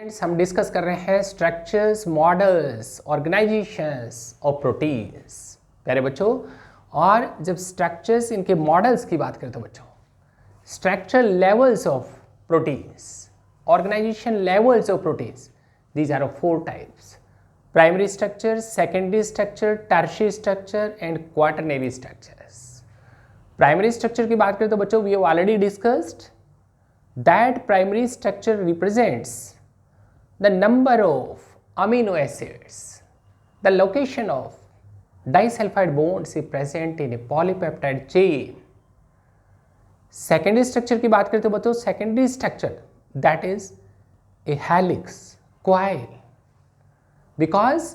Friends हम discuss कर रहे हैं स्ट्रक्चर्स, मॉडल्स, ऑर्गेनाइजेशंस और प्रोटीन्स। प्यारे बच्चों, और जब स्ट्रक्चर्स इनके मॉडल्स की बात करें तो बच्चों structure levels of proteins, organization levels of proteins, these are of 4 types: primary structure, secondary structure, tertiary structure and quaternary structures. Primary structure की बात करें तो बच्चों we have already discussed that primary structure represents the number of amino acids, the location of disulfide bonds is present in a polypeptide chain. Secondary structure की बात करें तो बच्चों secondary structure that is a helix, coil, because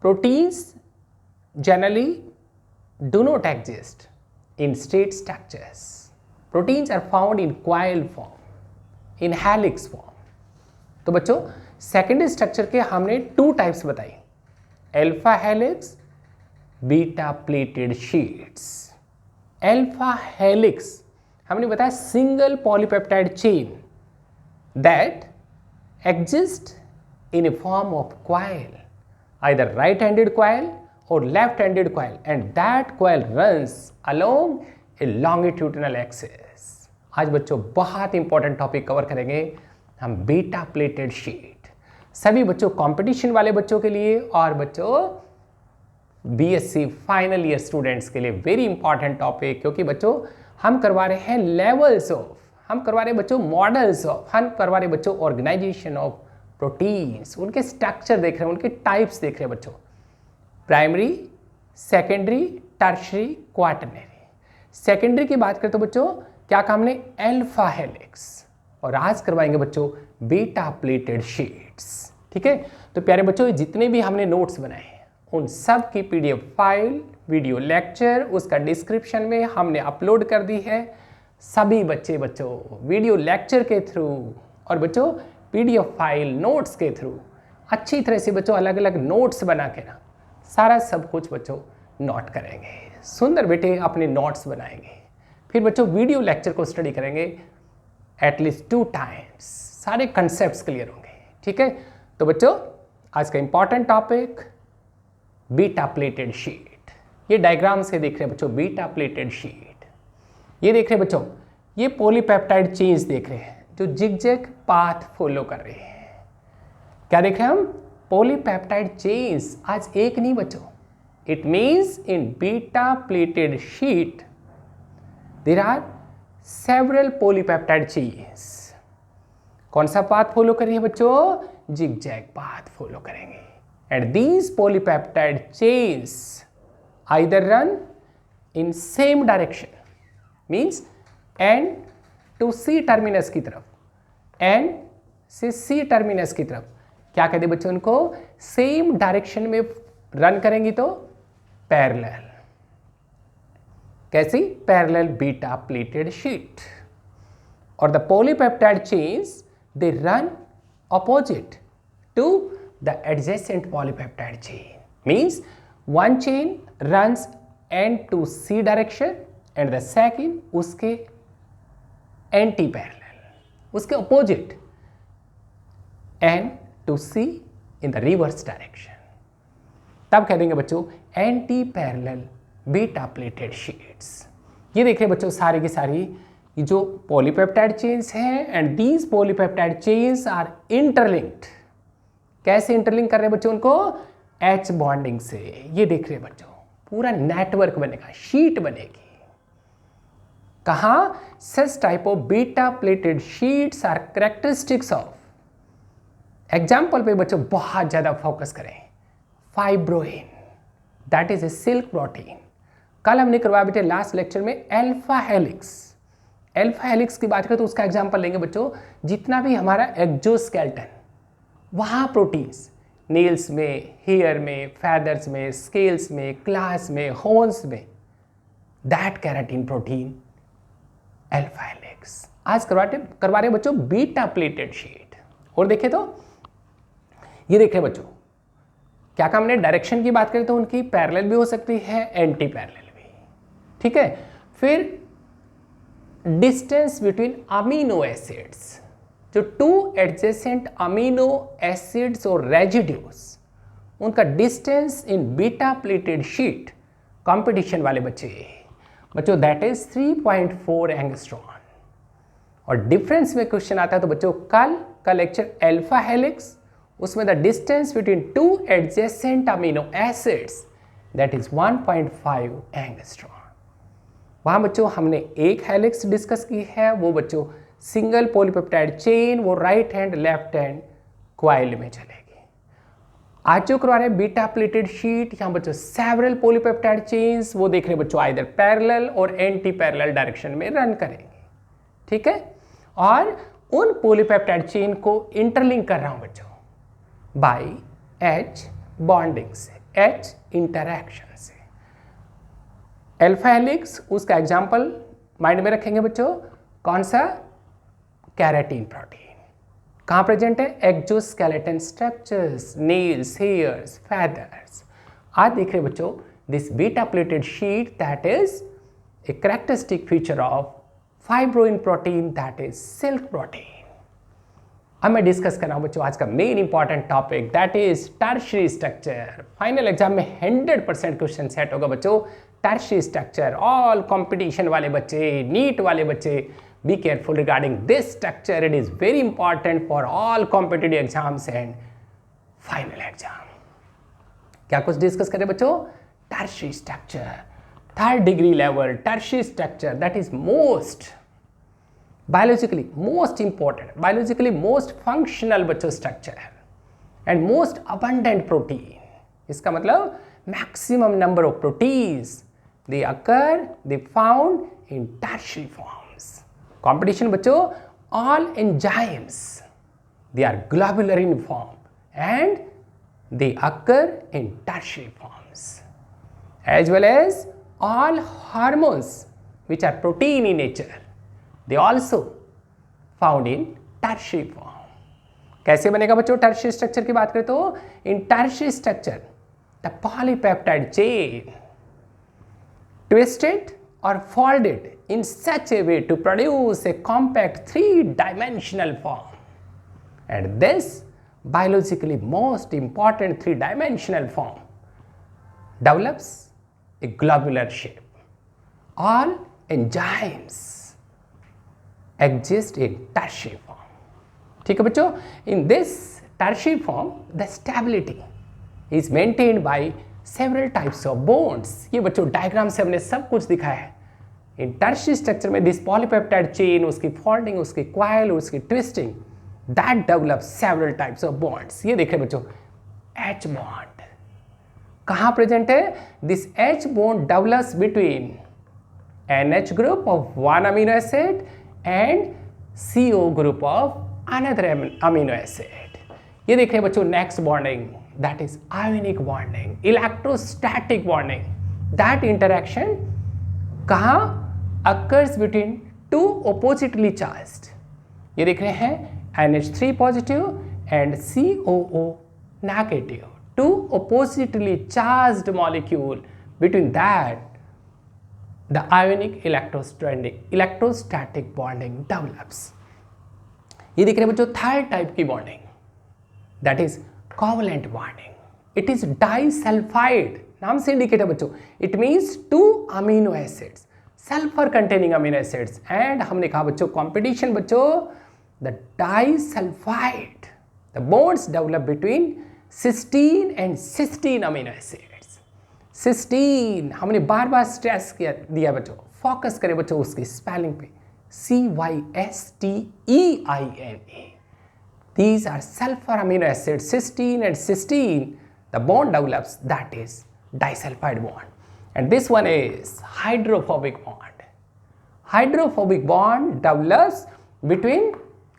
proteins generally do not exist in straight structures. Proteins are found in coil form, in helix form. तो बच्चों secondary structure के हमने 2 types बताई, alpha helix, beta pleated sheets. Alpha helix हमने बताया single polypeptide chain that exist in A form of coil, either right-handed coil or left-handed coil, and that coil runs along a longitudinal axis. आज बच्चों बहुत important topic cover करेंगे हम, beta pleated sheet. सभी बच्चों, competition वाले बच्चों के लिए और बच्चों बीएससी फाइनल ईयर स्टूडेंट्स के लिए वेरी इंपॉर्टेंट टॉपिक, क्योंकि बच्चों हम करवा रहे हैं लेवल्स ऑफ, हम करवा रहे बच्चों मॉडल्स ऑफ, हम करवा रहे बच्चों ऑर्गेनाइजेशन ऑफ प्रोटीन्स, उनके स्ट्रक्चर देख रहे हैं, उनके टाइप्स देख रहे हैं बच्चों, primary, secondary, tertiary, quaternary. Secondary की बात करें तो बच्चों क्या काम ने, अल्फा हेलिक्स, और आज करवाएंगे बच्चों बीटा प्लेटेड शीट्स। ठीक है, तो प्यारे बच्चों जितने भी हमने नोट्स बनाए हैं उन सब की पीडीएफ फाइल, वीडियो लेक्चर उसका डिस्क्रिप्शन में हमने अपलोड कर दी है। सभी बच्चों वीडियो लेक्चर के थ्रू और बच्चों पीडीएफ फाइल नोट्स के थ्रू अच्छी तरह से बच्चों अलग अलग नोट्स बना के ना सारा सब कुछ बच्चों नोट करेंगे, सुंदर बेटे अपने नोट्स बनाएंगे, फिर बच्चों वीडियो लेक्चर को स्टडी करेंगे एटलीस्ट 2 टाइम्स, सारे कंसेप्ट्स क्लियर होंगे। ठीक है, तो बच्चों आज का important topic beta pleated sheet. ये डायग्राम से देख रहे हैं बच्चों बीटा प्लेटेड शीट, ये देख रहे हैं बच्चों, ये पॉलीपेप्टाइड चेन्स देख रहे हैं जो जिगजैग पाथ फॉलो कर रहे हैं। क्या देख रहे हैं हम, पॉलीपेप्टाइड चेन्स। आज एक नहीं बच्चों, it means in beta plated sheet there are several polypeptide chains. कौन सा पाथ फॉलो करेंगे बच्चों, जिगजैग पाथ फॉलो करेंगे, and these polypeptide chains either run in same direction, means N to C terminus की तरफ, N से C terminus की तरफ, क्या कहते हैं बच्चों उनको, सेम डायरेक्शन में रन करेंगी तो पैरेलल। कैसी, पैरेलल बीटा प्लेटेड शीट। और the polypeptide chains they run opposite to the adjacent polypeptide chain, means one chain runs N to C direction and the second उसके एंटी पैरेलल, उसके opposite N to C in the reverse direction. तब कह देंगे बच्चों anti parallel beta pleated sheets. ये देख रहे बच्चों सारी की सारी ये जो पॉलीपेप्टाइड चेन्स हैं, and these polypeptide chains are interlinked. कैसे इंटरलिंक कर रहे हैं बच्चों उनको, एच बॉन्डिंग से। ये देख रहे हैं बच्चों पूरा नेटवर्क बनेगा, शीट बनेगी। कहाँ, such type of beta pleated sheets are characteristics of, example पे बच्चों बहुत ज्यादा फोकस करें, fibroin that is a silk protein. कल हमने करवाया बेटे लास्ट लेक्चर में अल्फा हेलिक्स। अल्फा हेलिक्स की बात करें तो उसका एग्जांपल लेंगे बच्चों, जितना भी हमारा एक्सोस्केलेटन, वहाँ प्रोटीन्स नेल्स में, हेयर में, फैदर्स में, स्केल्स में, क्लास में, हॉर्न्स में, that keratin protein alpha helix. आज करवा रहे बच्चों बीटा प्लेटेड शीट। और देखें तो ये देखें बच्चों क्या काम ने, डायरेक्शन की बात करें तो उनकी पैरेलल भी हो सकती है, एंटी पैरेलल भी। ठीक है, फिर डिस्टेंस बिटवीन अमीनो एसिड्स, जो टू एडजेसेंट अमीनो एसिड्स और रेजिड्यूज उनका distance in beta pleated sheet competition वाले बच्चों दैट इज 3.4 एंगस्ट्रॉन। और डिफरेंस में क्वेश्चन आता है तो बच्चों कल का लेक्चर अल्फा हेलिक्स, उसमें the distance between two adjacent amino acids that is 1.5 angstrom. वहाँ बच्चों हमने एक हेलिक्स डिस्कस की है, वो बच्चों सिंगल पॉलीपेप्टाइड चेन, वो right hand left hand coil में चलेगी। आज जो करवा रहे हैं बीटा प्लेटेड शीट, यहाँ बच्चों सेवरल पॉलीपेप्टाइड चेन्स, वो देख रहे हैं बच्चों आइदर पैरेलल और एंटी पैरेलल डायरेक्शन में रन करेंगे, ठीक है। और उन पॉलीपेप्टाइड चेन को इंटरलिंक कर रहा हूं बच्चों बाय H बॉन्डिंग से, H इंटरैक्शन से। अल्फा हेलिक्स उसका एग्जांपल माइंड में रखेंगे बच्चों, कौन सा? Keratin protein. कहां प्रेजेंट है? Exoskeleton structures, nails, hairs, feathers. आज देख रहे बच्चों this beta pleated sheet that is a characteristic feature of fibroin protein that is silk protein. अब मैं डिस्कस कर रहा हूं बच्चों आज का main important topic that is tertiary structure. Final exam में 100% क्वेश्चन सेट होगा बच्चों टर्शियरी स्ट्रक्चर। ऑल कंपटीशन वाले बच्चे, नीट वाले बच्चे, be careful regarding this structure. It is very important for all competitive exams and final exam. क्या कुछ discuss करें बच्चों? Tertiary structure, third degree level tertiary structure that is most biologically most important, biologically most functional बच्चों structure है and most abundant protein. इसका मतलब maximum number of proteins they occur, they found in tertiary forms. Competition बच्चों, all enzymes they are globular in form and they occur in tertiary forms, as well as all hormones which are protein in nature they also found in tertiary form. कैसे बनेगा बच्चों tertiary structure की बात करें तो in tertiary structure the polypeptide chain twisted or folded in such a way to produce a compact three-dimensional form, and this biologically most important three-dimensional form develops a globular shape. All enzymes exist in tertiary form. ठीक है बच्चों, in this tertiary form the stability is maintained by several types of bonds. ये बच्चों diagram से हमने सब कुछ दिखाया है। इन टर्शियरी स्ट्रक्चर में दिस पॉलीपेप्टाइड चेन, उसकी फोल्डिंग, उसकी क्वाइल, उसकी twisting that develop several types of bonds. ये देख रहे बच्चों H बॉन्ड कहां प्रेजेंट है? This H bond develops between NH group of one amino acid and CO group of another amino acid. ये देख रहे बच्चों next bonding that is ionic bonding, electrostatic bonding. That interaction कहाँ occurs between two oppositely charged, ये देख रहे हैं NH3 positive and COO negative, two oppositely charged molecule, between that the ionic electrostatic bonding develops. ये देख रहे हैं बच्चों थर्ड टाइप की bonding that is covalent bonding. It is disulphide, नाम से इंडिकेट है बच्चों. It means two amino acids, sulphur containing amino acids. And हमने कहा बच्चों कॉम्पिटिशन बच्चों the disulphide, the bonds develop between cysteine and cysteine amino acids. Cysteine हमने बार बार स्ट्रेस दिया बच्चों, फोकस करें बच्चों उसकी स्पेलिंग पे, CYSTEINA. These are sulfur amino acids, cysteine and cysteine. The bond develops, that is disulfide bond. And this one is hydrophobic bond. Hydrophobic bond develops between,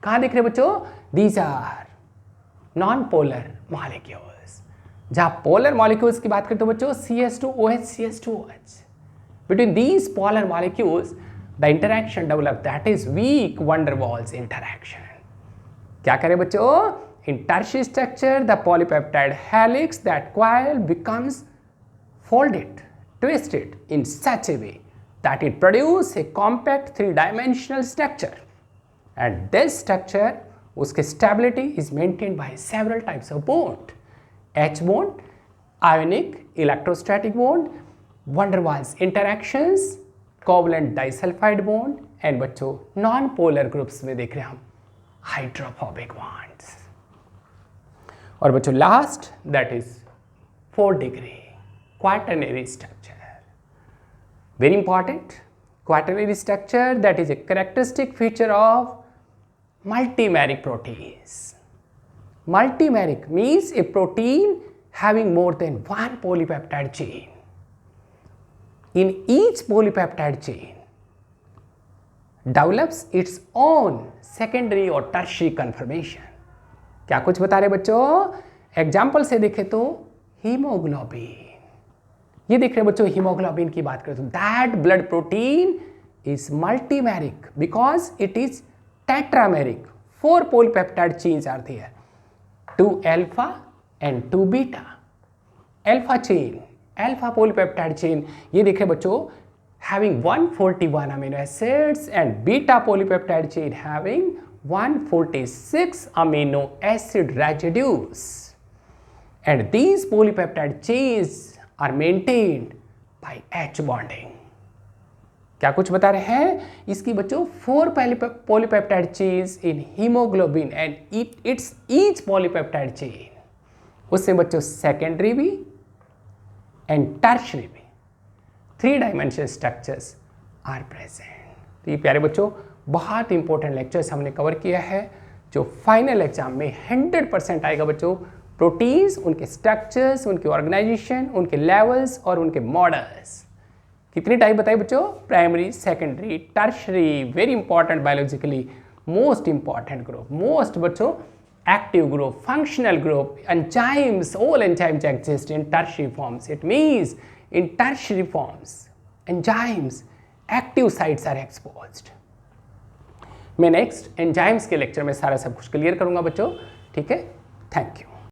कहाँ देख रहे बच्चों? These are non-polar molecules. जहाँ polar molecules की बात करें तो बच्चों CS2OH, CS2OH. Between these polar molecules, the interaction develops, that is weak van der Waals interaction. क्या करें बच्चों? In tertiary structure, the polypeptide helix, that coil becomes folded, twisted in such a way that it produces a compact three-dimensional structure. And this structure उसके stability is maintained by several types of bond, H bond, ionic electrostatic bond, van der Waals interactions, covalent disulphide bond and बच्चों non polar groups में देख रहे हैं हम hydrophobic bonds. और बच्चों last that is 4th degree quaternary structure, very important quaternary structure, that is a characteristic feature of multimeric proteins. Multimeric means a protein having more than one polypeptide chain. In each polypeptide chain develops its own secondary or tertiary conformation. क्या कुछ बता रहे बच्चों? Example से देखें तो haemoglobin, ये देख रहे बच्चों, हीमोग्लोबिन की बात करें तो that blood protein is multimeric because it is tetrameric, 4 polypeptide chains are there, 2 alpha and 2 beta, alpha chain, alpha polypeptide chain, ये देख रहे बच्चों having 141 amino acids and beta polypeptide chain having 146 amino acid residues. And these polypeptide chains are maintained by H bonding. क्या कुछ बता रहे हैं? इसकी बच्चों 4 polypeptide chains in hemoglobin and its each polypeptide chain, उससे बच्चों secondary भी and tertiary भी 3-dimensional structures are present. तो ये प्यारे बच्चों बहुत इंपॉर्टेंट लेक्चर्स हमने कवर किया है जो फाइनल एग्जाम में 100% आएगा बच्चों। प्रोटीन्स, उनके स्ट्रक्चर्स, उनके ऑर्गेनाइजेशन, उनके लेवल्स और उनके मॉडल्स। कितनी टाइप बताइए बच्चों? Primary, secondary, tertiary, very important biologically, most important group, most बच्चों active group, functional group, enzymes, all enzymes exist in tertiary forms. It means in tertiary forms enzymes active sites are exposed. मैं next enzymes के lecture में सारा सब कुछ clear करूंगा बच्चों, ठीक है? Thank you.